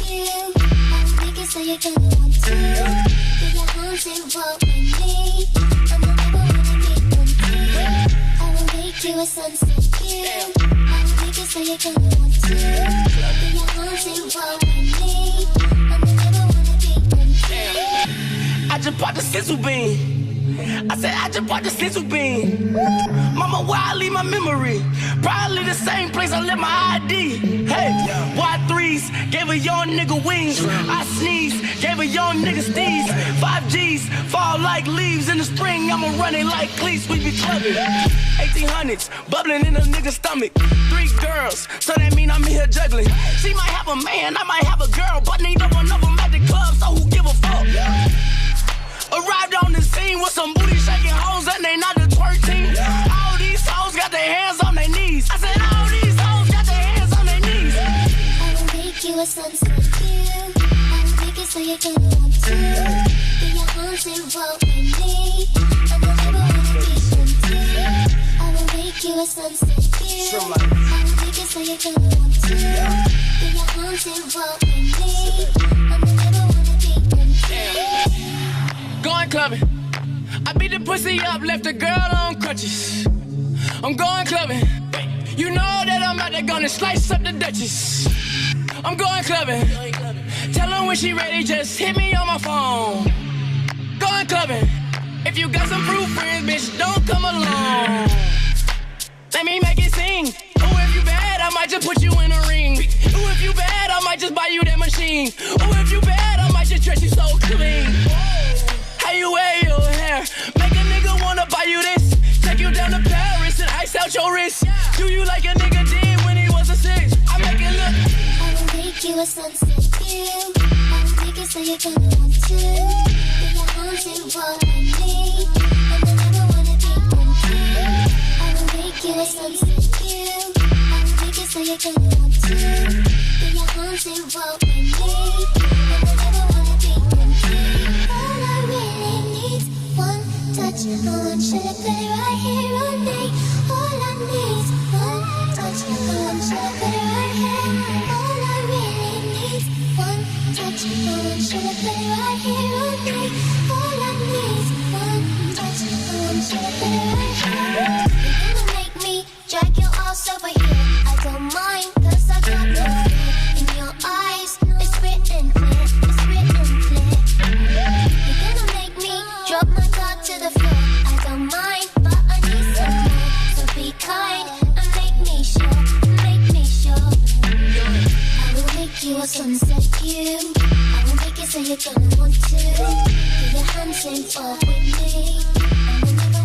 you. I will make it so you're gonna want to. Get your hands involved with me. I'm the number one and big one too. I will make you a sunset view. I will make it so you're gonna want to. Get your hands involved with me. I'm the number one and big one too. I just bought the sizzle bean. I said I just bought the sizzle bean. Mama, where I leave my memory? Probably the same place I left my ID. Hey, Y3s gave a young nigga wings. I sneeze, gave a young nigga steez. 5Gs fall like leaves in the spring. I'ma run it like cleats, we be clubbing. 1800s, bubbling in a nigga's stomach. 3 girls, so that mean I'm in here juggling. She might have a man, I might have a girl, but neither one of them at the club, so who give a fuck? Arrived on the scene with some booty shaking hoes and they not the twerk team. All these hoes got their hands on their knees. I said all these hoes got their hands on their knees. I will make you a sunset view. I will make it so you're gonna want to. Get your hands involved with me. I'm the number one and big one too. I will make you a sunset view. I will make it so you're gonna want to. Get your hands involved with me. I'm the number one and big one too. Going clubbing. I beat the pussy up, left the girl on crutches. I'm going clubbing. You know that I'm out there gonna slice up the Duchess. I'm going clubbing. Tell her when she ready, just hit me on my phone. Going clubbing. If you got some fruit friends, bitch, don't come along. Let me make it sing. Ooh, if you bad, I might just put you in a ring. Ooh, if you bad, I might just buy you that machine. Ooh, if you bad, I might just dress you so clean. How you wear your hair? Make a nigga wanna buy you this. Take you down to Paris and ice out your wrist. Do you like a nigga did when he was a 6? I make it look. I will make you a sunset view. I will make it so you're gonna want to. Get your hands involved with me. I'm the number one and big one too. I will make you a sunset view. I will make it so you're gonna want to. Get your hands involved with me. I'm the number one and big one too. All I really need one touch. I want you to put it right here on me. All I need one touch. I want you to put it right here. All I really need one touch. I want you to put it right here on me. All I need one touch. I want you to put it right here. You're gonna make me drag your ass over here. I don't mind, 'cause I got no fear in your eyes. It's written clear. It's written clear. You're gonna make me drop my guard to the floor. I don't mind, but I need some more. So be kind and make me sure. Make me sure. I will make you a sunset view. I will make it so you're gonna want to. Get your hands involved with me. I'm the number